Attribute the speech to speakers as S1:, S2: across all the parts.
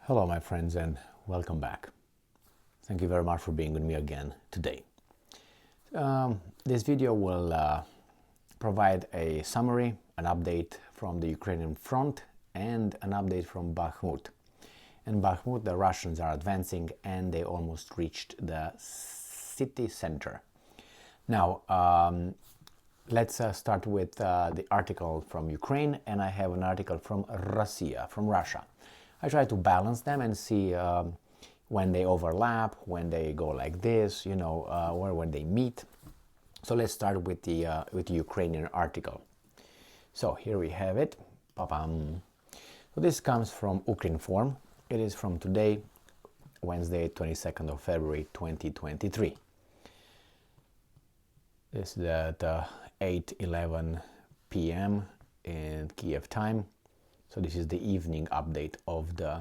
S1: Hello my friends and welcome back. Thank you very much for being with me again today. This video will provide a summary, an update from the Ukrainian Front and an update from Bakhmut. In Bakhmut the Russians are advancing and they almost reached the city center. Now let's start with the article from Ukraine, and I have an article from Russia. I try to balance them and see when they overlap, when they go like this, or when they meet. So let's start with the Ukrainian article. So here we have it. Pa-pam. So this comes from Ukrinform. It is from today, Wednesday, 22nd of February, 2023. This is at 8:11 p.m. in Kiev time. So this is the evening update of the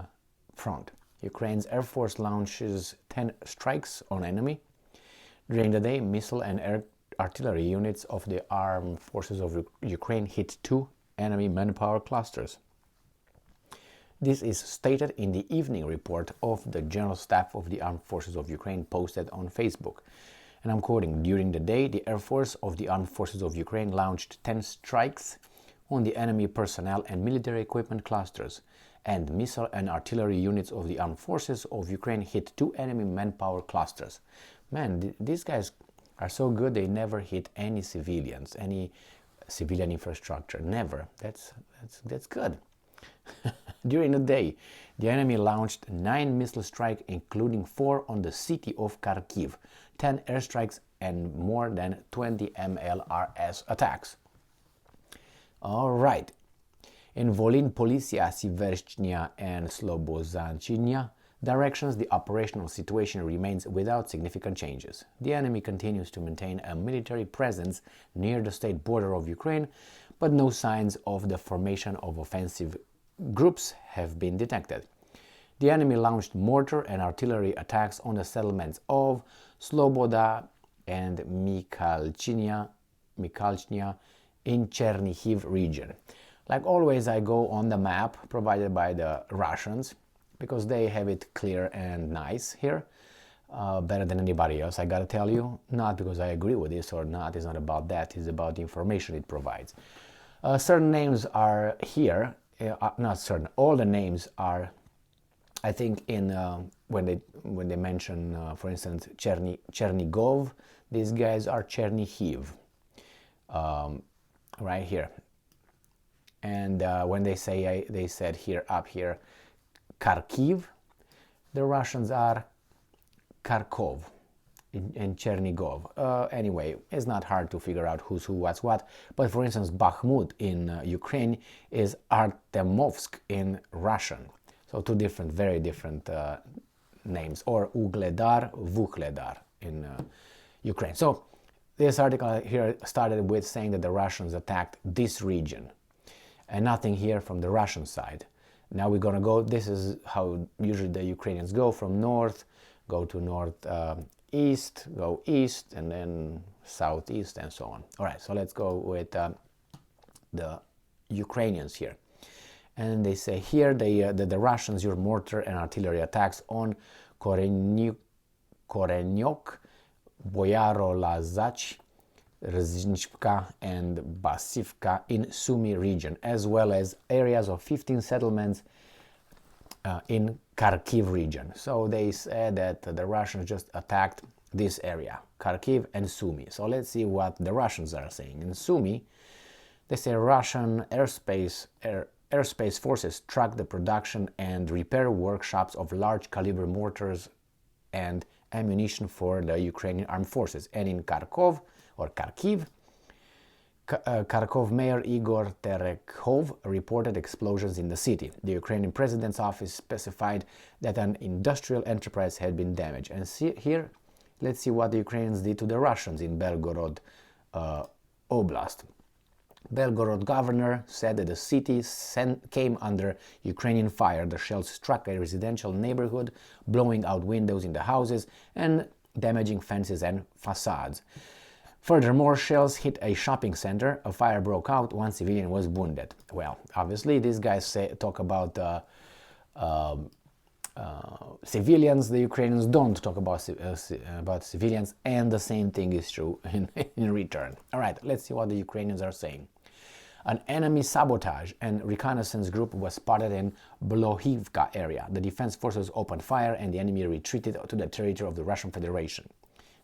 S1: front. Ukraine's Air Force launches 10 strikes on enemy. During the day, missile and air artillery units of the armed forces of Ukraine hit 2 enemy manpower clusters. This is stated in the evening report of the General Staff of the Armed Forces of Ukraine posted on Facebook. And I'm quoting, "During the day, the Air Force of the Armed Forces of Ukraine launched 10 strikes on the enemy personnel and military equipment clusters, and missile and artillery units of the armed forces of Ukraine hit 2 enemy manpower clusters." Man, these guys are so good, they never hit any civilians, any civilian infrastructure, never. That's good. During the day, the enemy launched 9 missile strikes, including 4 on the city of Kharkiv, 10 airstrikes, and more than 20 MLRS attacks. All right. In Volyn, Polisia, Siverchnia, and Slobozhanchina directions, the operational situation remains without significant changes. The enemy continues to maintain a military presence near the state border of Ukraine, but no signs of the formation of offensive groups have been detected. The enemy launched mortar and artillery attacks on the settlements of Sloboda and Mikhalchnia in Chernihiv region. Like always, I go on the map provided by the Russians because they have it clear and nice here, better than anybody else, I gotta tell you. Not because I agree with this or not, it's not about that, it's about the information it provides. Certain names are here, not certain, all the names are, I think, in when they mention, for instance, Chernigov, these guys are Chernihiv. Right here, and when they said here up here Kharkiv, the Russians are Kharkov and Chernigov. Anyway, it's not hard to figure out who's who, what's what. But for instance, Bakhmut in Ukraine is Artemovsk in Russian. So 2 different, very different names. Or Ugledar, Vuhledar in Ukraine. So this article here started with saying that the Russians attacked this region, and nothing here from the Russian side. Now we're going to go, this is how usually the Ukrainians go, from north, go to northeast, go east, and then southeast, and so on. All right, so let's go with the Ukrainians here. And they say here that the Russians used mortar and artillery attacks on Korenyok, Boyarolazach, Rzynchka, and Basivka in Sumy region, as well as areas of 15 settlements in Kharkiv region. So they said that the Russians just attacked this area, Kharkiv and Sumy. So let's see what the Russians are saying. In Sumy, they say Russian airspace forces tracked the production and repair workshops of large caliber mortars and ammunition for the Ukrainian armed forces. And in Kharkov, or Kharkiv, Kharkov Mayor Igor Terekhov reported explosions in the city. The Ukrainian president's office specified that an industrial enterprise had been damaged. And here, let's see what the Ukrainians did to the Russians in Belgorod Oblast. Belgorod governor said that the city came under Ukrainian fire. The shells struck a residential neighborhood, blowing out windows in the houses and damaging fences and facades. Furthermore, shells hit a shopping center. A fire broke out. 1 civilian was wounded. Well, obviously, these guys talk about civilians. The Ukrainians don't talk about civilians, and the same thing is true in return. All right, let's see what the Ukrainians are saying. An enemy sabotage and reconnaissance group was spotted in Blohivka area. The defense forces opened fire and the enemy retreated to the territory of the Russian Federation.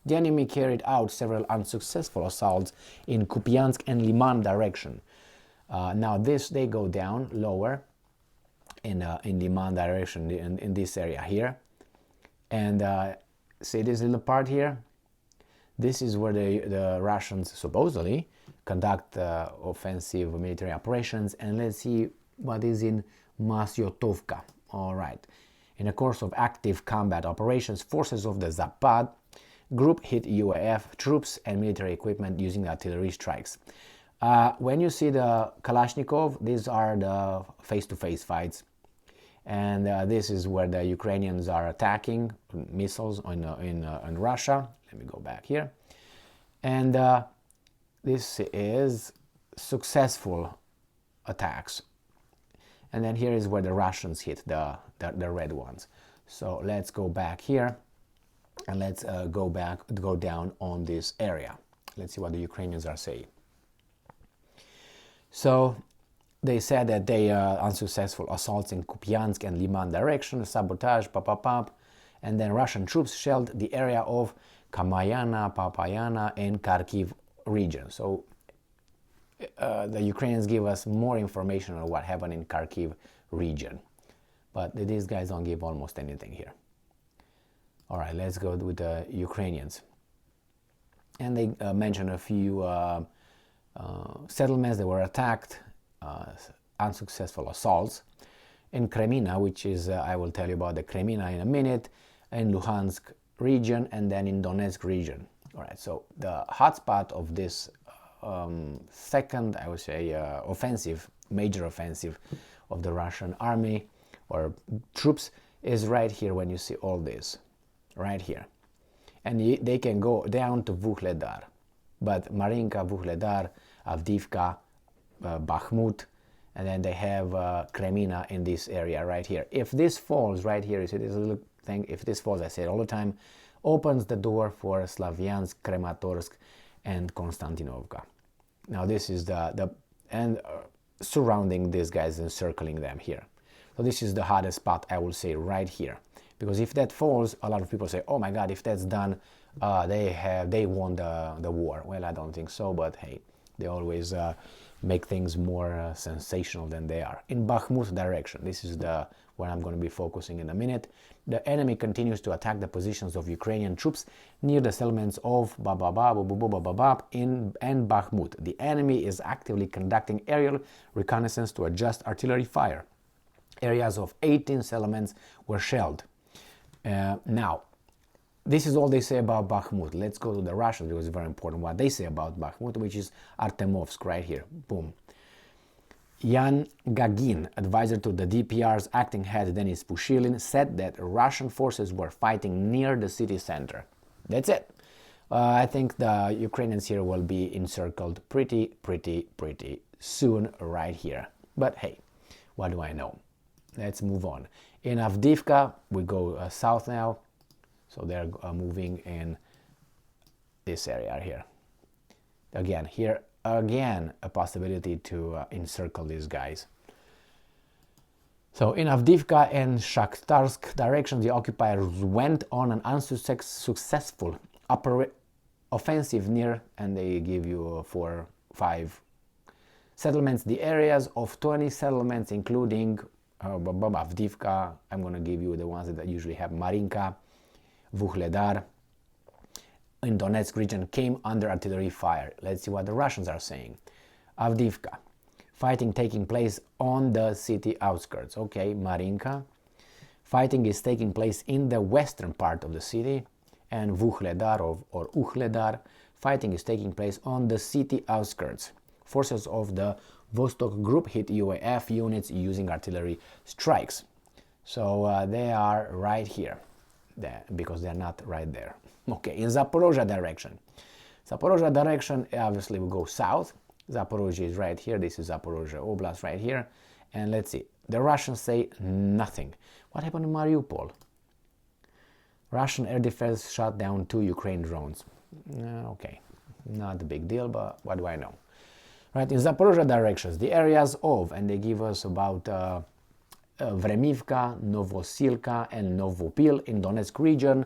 S1: The enemy carried out several unsuccessful assaults in Kupiansk and Liman direction. Now they go down lower in Liman direction, in this area here. And see this little part here? This is where the Russians supposedly conduct offensive military operations. And let's see what is in Masyotovka. All right. In the course of active combat operations, forces of the Zapad group hit UAF troops and military equipment using artillery strikes. When you see the Kalashnikov, these are the face-to-face fights. And this is where the Ukrainians are attacking missiles in Russia. Let me go back here. And this is successful attacks. And then here is where the Russians hit the red ones. So let's go back here and let's go down on this area. Let's see what the Ukrainians are saying. So they said that they unsuccessful assaults in Kupiansk and Liman direction, sabotage, and then Russian troops shelled the area of Kamayana, Papayana, and Kharkiv region. So the Ukrainians give us more information on what happened in Kharkiv region, but these guys don't give almost anything here. All right, let's go with the Ukrainians. And they mention a few settlements that were attacked, unsuccessful assaults in Kremina, which is, I will tell you about the Kremina in a minute, in Luhansk region, and then in Donetsk region. All right, so the hotspot of this second, I would say, major offensive of the Russian army or troops is right here when you see all this, right here. And they can go down to Vuhledar, but Marinka, Vuhledar, Avdiivka, Bakhmut, and then they have Kremina in this area right here. If this falls right here, you see this little thing, if this falls, I say it all the time, opens the door for Slavyansk, Krematorsk, and Konstantinovka. Now this is surrounding these guys, encircling them here. So this is the hottest spot, I will say, right here. Because if that falls, a lot of people say, oh my God, if that's done, they won the war. Well, I don't think so, but hey, they always make things more sensational than they are. In Bakhmut direction, this is where I'm going to be focusing in a minute. The enemy continues to attack the positions of Ukrainian troops near the settlements of in Bakhmut. The enemy is actively conducting aerial reconnaissance to adjust artillery fire. Areas of 18 settlements were shelled. Now, this is all they say about Bakhmut. Let's go to the Russians, because it's very important what they say about Bakhmut, which is Artemovsk right here. Boom. Yan Gagin, advisor to the DPR's acting head Denis Pushilin, said that Russian forces were fighting near the city center. That's it. I think the Ukrainians here will be encircled pretty soon right here. But hey, what do I know? Let's move on. In Avdiivka, we go south now. So they're moving in this area here. Again, a possibility to encircle these guys. So in Avdiivka and Shakhtarsk direction, the occupiers went on an unsuccessful offensive near, and they give you 4-5 settlements. The areas of 20 settlements, including Avdiivka, I'm going to give you the ones that usually have Marinka, Vuhledar, in Donetsk region, came under artillery fire. Let's see what the Russians are saying. Avdiivka, fighting taking place on the city outskirts. Okay, Marinka, fighting is taking place in the western part of the city. And Vuhledar or Uhledar, fighting is taking place on the city outskirts. Forces of the Vostok group hit UAF units using artillery strikes. So they are right here, because they're not right there. Okay, in Zaporozhye direction. Zaporozhye direction, obviously we go south. Zaporozhye is right here. This is Zaporozhye Oblast right here. And let's see. The Russians say nothing. What happened in Mariupol? Russian air defense shot down 2 Ukraine drones. Okay, not a big deal, but what do I know? Right, in Zaporozhye directions, the areas of, and they give us about Vremivka, Novosilka, and Novopil in Donetsk region,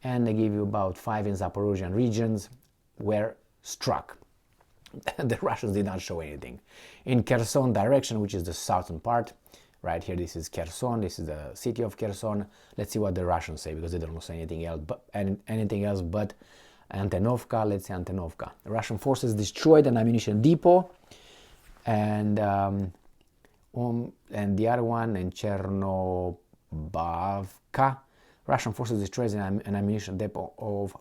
S1: and they give you about 5 in Zaporozhian regions were struck. The Russians did not show anything. In Kherson direction, which is the southern part, right here, this is Kherson, this is the city of Kherson. Let's see what the Russians say, because they don't say anything else but Antonovka. Let's say Antonovka. The Russian forces destroyed an ammunition depot, and the other one in Chernobavka, Russian forces destroyed an ammunition depot of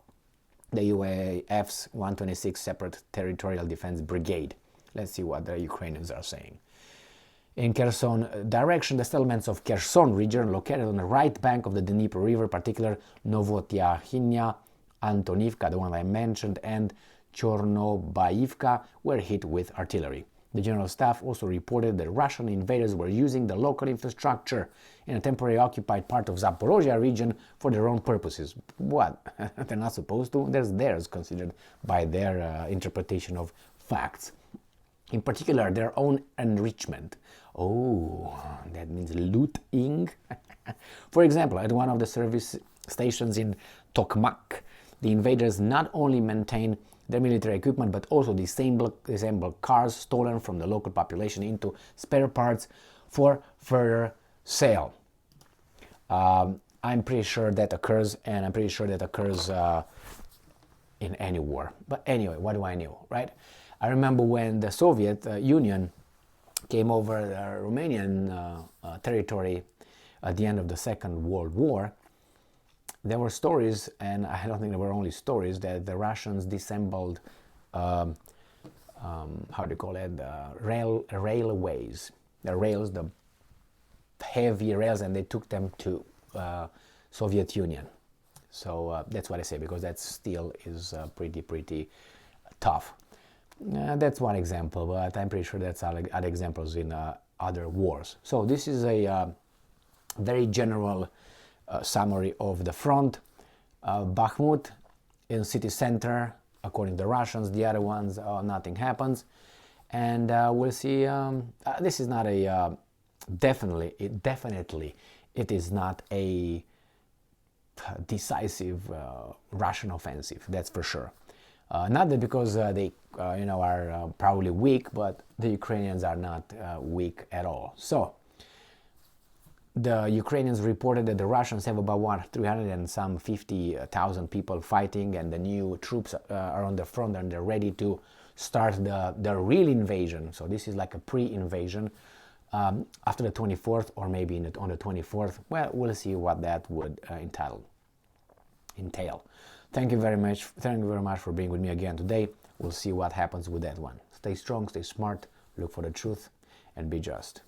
S1: the UAF's 126 Separate Territorial Defense Brigade. Let's see what the Ukrainians are saying. In Kherson direction, the settlements of Kherson region located on the right bank of the Dnieper River, particular Novotyakhinya, Antonivka, the one I mentioned, and Chornobaivka, were hit with artillery. The General Staff also reported that Russian invaders were using the local infrastructure in a temporarily occupied part of Zaporozhye region for their own purposes. What? They're not supposed to? There's theirs, considered by their interpretation of facts. In particular, their own enrichment. Oh, that means looting. For example, at one of the service stations in Tokmak, the invaders not only maintained their military equipment, but also disassembled cars stolen from the local population into spare parts for further sale. I'm pretty sure that occurs, and I'm pretty sure that occurs in any war. But anyway, what do I know, right? I remember when the Soviet Union came over the Romanian territory at the end of the Second World War. There were stories, and I don't think there were only stories, that the Russians disassembled, how do you call it, railways, the rails, the heavy rails, and they took them to Soviet Union. So that's what I say, because that still is pretty tough. That's one example, but I'm pretty sure that's other examples in other wars. So this is a very general summary of the front. Bakhmut in city center, according to the Russians. The other ones, nothing happens. And we'll see. This is not a definitely it is not a decisive Russian offensive. That's for sure. Not that because they are probably weak, but the Ukrainians are not weak at all. So the Ukrainians reported that the Russians have about 350,000 people fighting, and the new troops are on the front and they're ready to start the real invasion. So this is like a pre-invasion after the 24th, or maybe on the 24th. Well, we'll see what that would entail. Thank you very much for being with me again today. We'll see what happens with that one. Stay strong, stay smart, look for the truth, and be just.